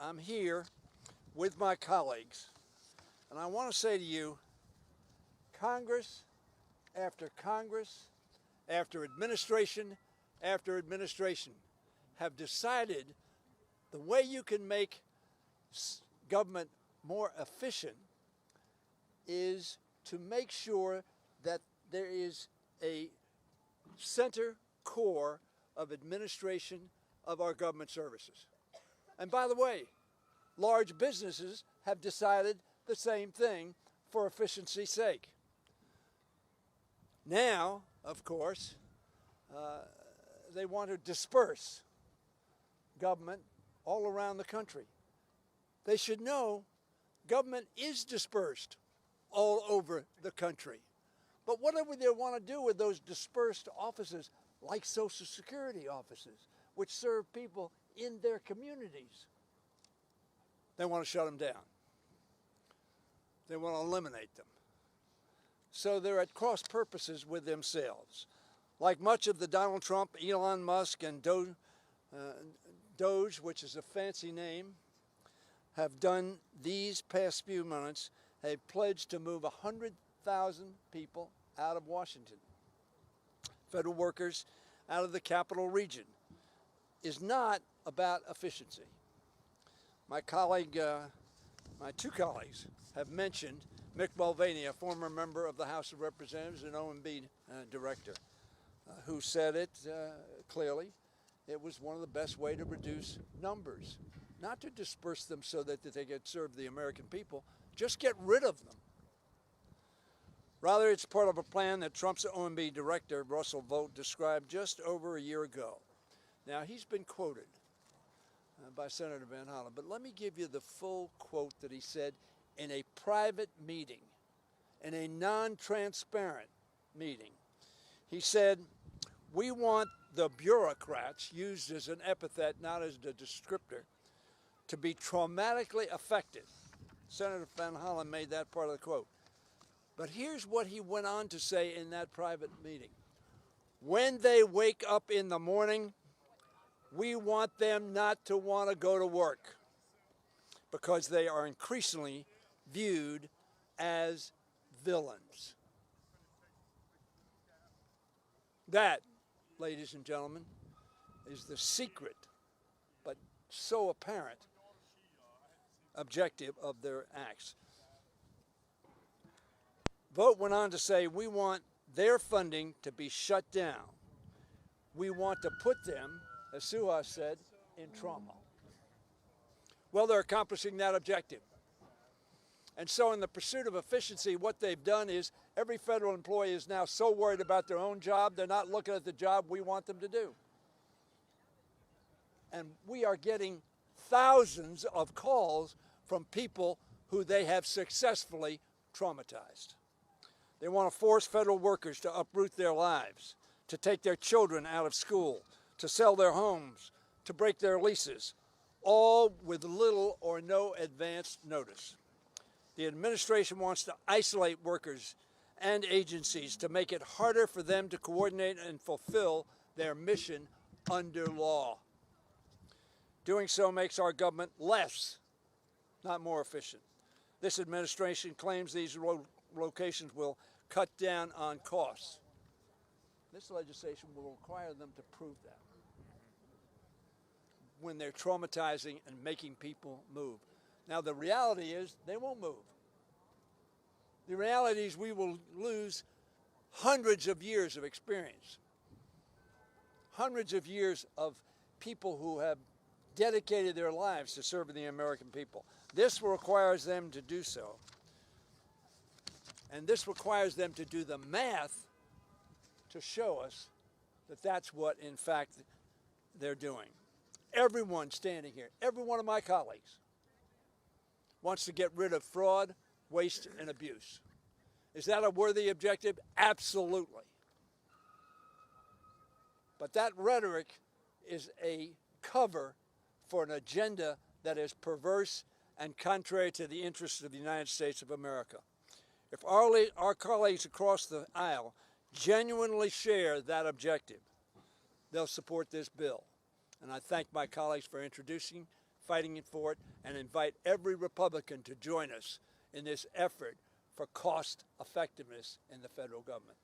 I'm here with my colleagues, and I want to say to you, Congress after Congress, after administration have decided the way you can make government more efficient is to make sure that there is a center core of administration of our government services. And by the way, large businesses have decided the same thing for efficiency's sake. Now, of course, they want to disperse government all around the country. They should know government is dispersed all over the country. But whatever they want to do with those dispersed offices, like Social Security offices, which serve people in their communities, they want to shut them down. They want to eliminate them. So they're at cross purposes with themselves. Like much of the Donald Trump, Elon Musk, and Doge, which is a fancy name, have done these past few months, have pledged to move 100,000 people out of Washington. Federal workers out of the capital region is not about efficiency. My two colleagues have mentioned Mick Mulvaney, a former member of the House of Representatives and OMB director, who said it clearly. It was one of the best ways to reduce numbers, not to disperse them so that they could serve the American people, just get rid of them. Rather, it's part of a plan that Trump's OMB director, Russell Vought, described just over a year ago. Now, he's been quoted by Senator Van Hollen, but let me give you the full quote that he said in a private meeting, in a non-transparent meeting. He said, "We want the bureaucrats," used as an epithet, not as a descriptor, "to be traumatically affected." Senator Van Hollen made that part of the quote. But here's what he went on to say in that private meeting. "When they wake up in the morning, we want them not to want to go to work because they are increasingly viewed as villains." That, ladies and gentlemen, is the secret, but so apparent, objective of their acts. Vought went on to say, "We want their funding to be shut down. We want to put them," as Suhas said, "in trauma." Well, they're accomplishing that objective. And so in the pursuit of efficiency, what they've done is every federal employee is now so worried about their own job, they're not looking at the job we want them to do. And we are getting thousands of calls from people who they have successfully traumatized. They want to force federal workers to uproot their lives, to take their children out of school, to sell their homes, to break their leases, all with little or no advance notice. The administration wants to isolate workers and agencies to make it harder for them to coordinate and fulfill their mission under law. Doing so makes our government less, not more efficient. This administration claims these relocations will cut down on costs. This legislation will require them to prove that when they're traumatizing and making people move. Now, the reality is they won't move. The reality is we will lose hundreds of years of experience, hundreds of years of people who have dedicated their lives to serving the American people. This requires them to do so. And this requires them to do the math to show us that that's what, in fact, they're doing. Everyone standing here, every one of my colleagues, wants to get rid of fraud, waste, and abuse. Is that a worthy objective? Absolutely. But that rhetoric is a cover for an agenda that is perverse and contrary to the interests of the United States of America. If our colleagues across the aisle genuinely share that objective, they'll support this bill. And I thank my colleagues for introducing fighting for it, and invite every Republican to join us in this effort for cost effectiveness in the federal government.